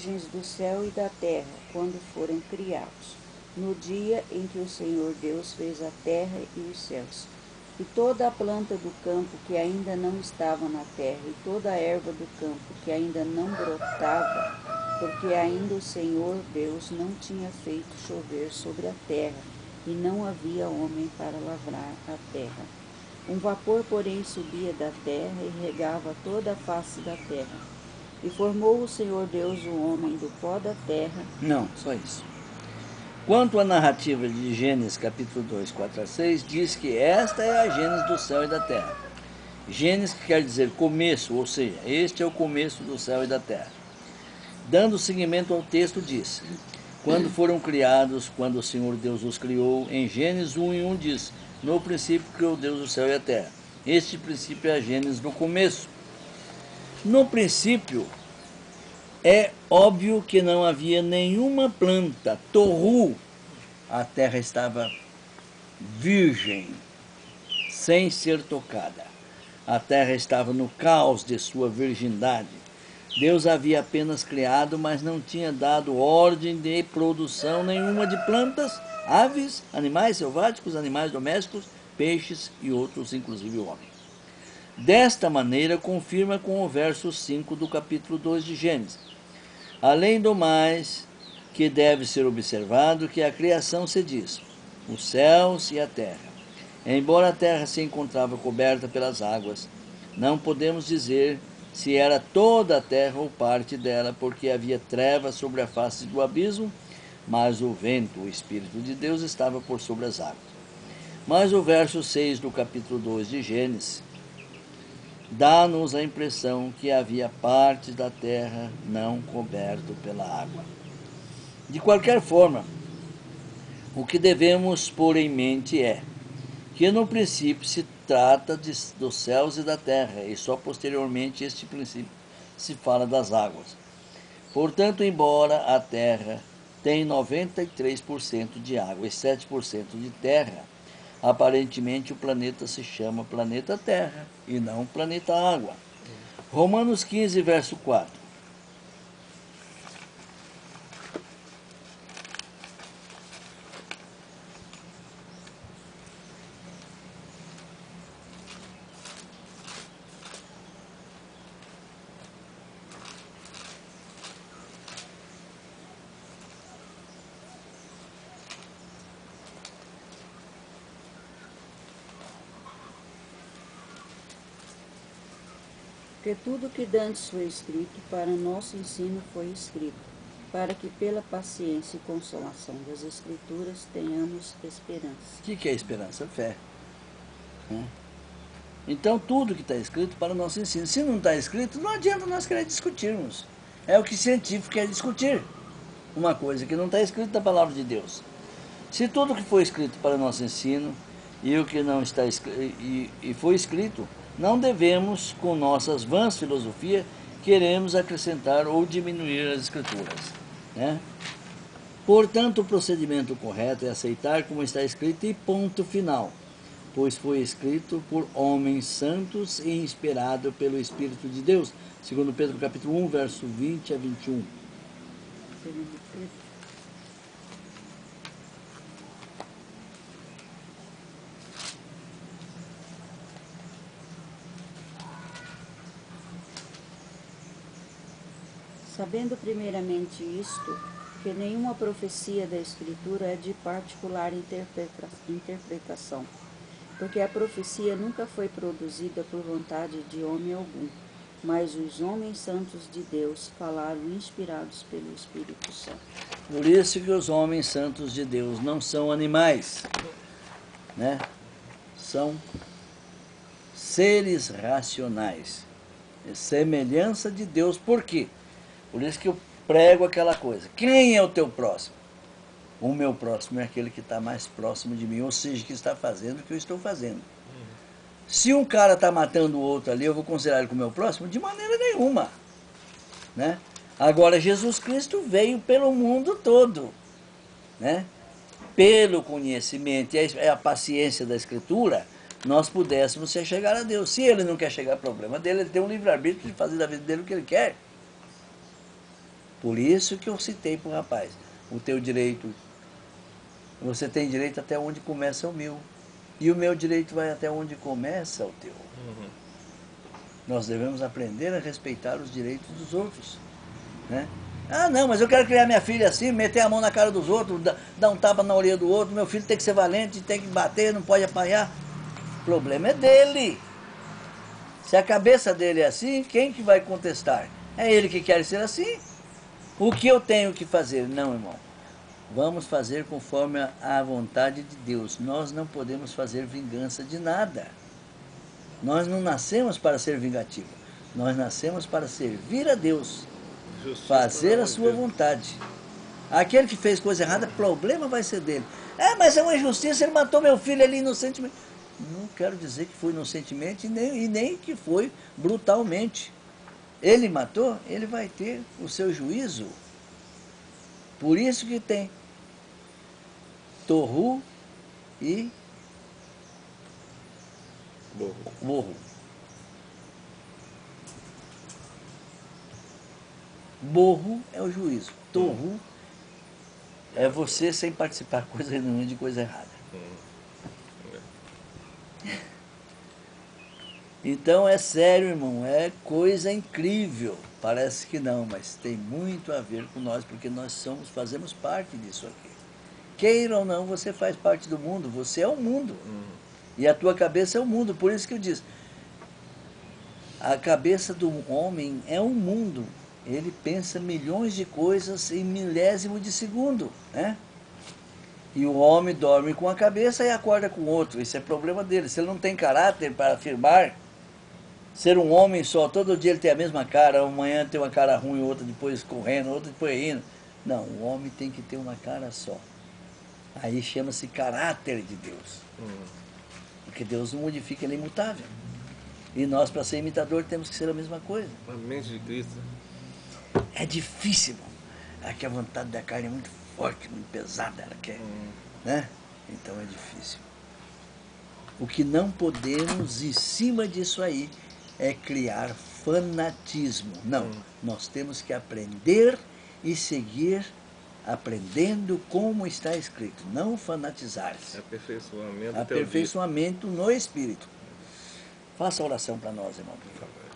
imagens do céu e da terra, quando foram criados, no dia em que o Senhor Deus fez a terra e os céus. E toda a planta do campo que ainda não estava na terra, e toda a erva do campo que ainda não brotava, porque ainda o Senhor Deus não tinha feito chover sobre a terra, e não havia homem para lavrar a terra. Um vapor, porém, subia da terra e regava toda a face da terra. E formou o Senhor Deus o homem do pó da terra. Não, só isso. Quanto à narrativa de Gênesis capítulo 2, 4 a 6, diz que esta é a Gênesis do céu e da terra. Gênesis que quer dizer começo, ou seja, este é o começo do céu e da terra. Dando seguimento ao texto, diz: quando foram criados, quando o Senhor Deus os criou, em Gênesis 1:1 diz: no princípio criou Deus o céu e a terra. Este princípio é a Gênesis do começo. No princípio, é óbvio que não havia nenhuma planta, torru, a terra estava virgem, sem ser tocada. A terra estava no caos de sua virgindade. Deus havia apenas criado, mas não tinha dado ordem de produção nenhuma de plantas, aves, animais selváticos, animais domésticos, peixes e outros, inclusive o homem. Desta maneira, confirma com o verso 5 do capítulo 2 de Gênesis. Além do mais, que deve ser observado que a criação se diz, os céus e a terra. Embora a terra se encontrava coberta pelas águas, não podemos dizer se era toda a terra ou parte dela, porque havia trevas sobre a face do abismo, mas o vento, o Espírito de Deus, estava por sobre as águas. Mas o verso 6 do capítulo 2 de Gênesis dá-nos a impressão que havia parte da terra não coberto pela água. De qualquer forma, o que devemos pôr em mente é que no princípio se trata dos céus e da terra, e só posteriormente este princípio se fala das águas. Portanto, embora a terra tenha 93% de água e 7% de terra, aparentemente o planeta se chama planeta Terra e não planeta Água. Romanos 15, verso 4. Que tudo que dantes foi escrito, para nosso ensino foi escrito, para que pela paciência e consolação das Escrituras tenhamos esperança. O que é esperança? Fé. Então, tudo que está escrito para o nosso ensino. Se não está escrito, não adianta nós querer discutirmos. É o que científico quer discutir. Uma coisa que não está escrito na palavra de Deus. Se tudo que foi escrito para o nosso ensino e o que não está e foi escrito, não devemos, com nossas vãs filosofias, queremos acrescentar ou diminuir as escrituras, né? Portanto, o procedimento correto é aceitar como está escrito e ponto final, pois foi escrito por homens santos e inspirado pelo Espírito de Deus, segundo Pedro capítulo 1, verso 20 a 21. Segundo Pedro. Sabendo primeiramente isto, que nenhuma profecia da Escritura é de particular interpretação, porque a profecia nunca foi produzida por vontade de homem algum, mas os homens santos de Deus falaram inspirados pelo Espírito Santo. Por isso que os homens santos de Deus não são animais, né? São seres racionais, semelhança de Deus. Por quê? Por isso que eu prego aquela coisa. Quem é o teu próximo? O meu próximo é aquele que está mais próximo de mim, ou seja, que está fazendo o que eu estou fazendo. Se um cara está matando o outro ali, eu vou considerar ele como meu próximo? De maneira nenhuma, né? Agora, Jesus Cristo veio pelo mundo todo, né? Pelo conhecimento e a paciência da Escritura, nós pudéssemos chegar a Deus. Se ele não quer chegar, problema dele, ele tem um livre-arbítrio de fazer da vida dele o que ele quer. Por isso que eu citei para o rapaz, o teu direito, você tem direito até onde começa o meu. E o meu direito vai até onde começa o teu. Nós devemos aprender a respeitar os direitos dos outros, né? Ah, não, mas eu quero criar minha filha assim, meter a mão na cara dos outros, dar um tapa na orelha do outro, meu filho tem que ser valente, tem que bater, não pode apanhar. O problema é dele. Se a cabeça dele é assim, quem que vai contestar? É ele que quer ser assim. O que eu tenho que fazer? Não, irmão. Vamos fazer conforme a vontade de Deus. Nós não podemos fazer vingança de nada. Nós não nascemos para ser vingativos. Nós nascemos para servir a Deus. Fazer a sua vontade. Aquele que fez coisa errada, problema vai ser dele. É, mas é uma injustiça, ele matou meu filho ali inocentemente. Não quero dizer que foi inocentemente e nem que foi brutalmente. Ele matou, ele vai ter o seu juízo. Por isso que tem torru e borro. Borro é o juízo. Torru é você sem participar coisa nenhuma de coisa errada. Então é sério, irmão, é coisa incrível. Parece que não, mas tem muito a ver com nós, porque nós fazemos parte disso aqui. Queira ou não, você faz parte do mundo, você é o mundo. E a tua cabeça é o mundo, por isso que eu disse, a cabeça do homem é um mundo. Ele pensa milhões de coisas em milésimo de segundo, né? E o homem dorme com a cabeça e acorda com o outro. Isso é problema dele. Se ele não tem caráter para afirmar, ser um homem só, todo dia ele tem a mesma cara, amanhã tem uma cara ruim, outra depois correndo, outra depois rindo. Não, o homem tem que ter uma cara só. Aí chama-se caráter de Deus. Porque Deus não modifica, ele é imutável. E nós, para ser imitador, temos que ser a mesma coisa. A mente de Cristo. É difícil, é que a vontade da carne é muito forte, muito pesada, ela quer, né? Então é difícil. O que não podemos, em cima disso aí, é criar fanatismo. Não, nós temos que aprender e seguir aprendendo como está escrito, não fanatizar-se. Aperfeiçoamento. Aperfeiçoamento no Espírito. Faça a oração para nós, irmão, por favor.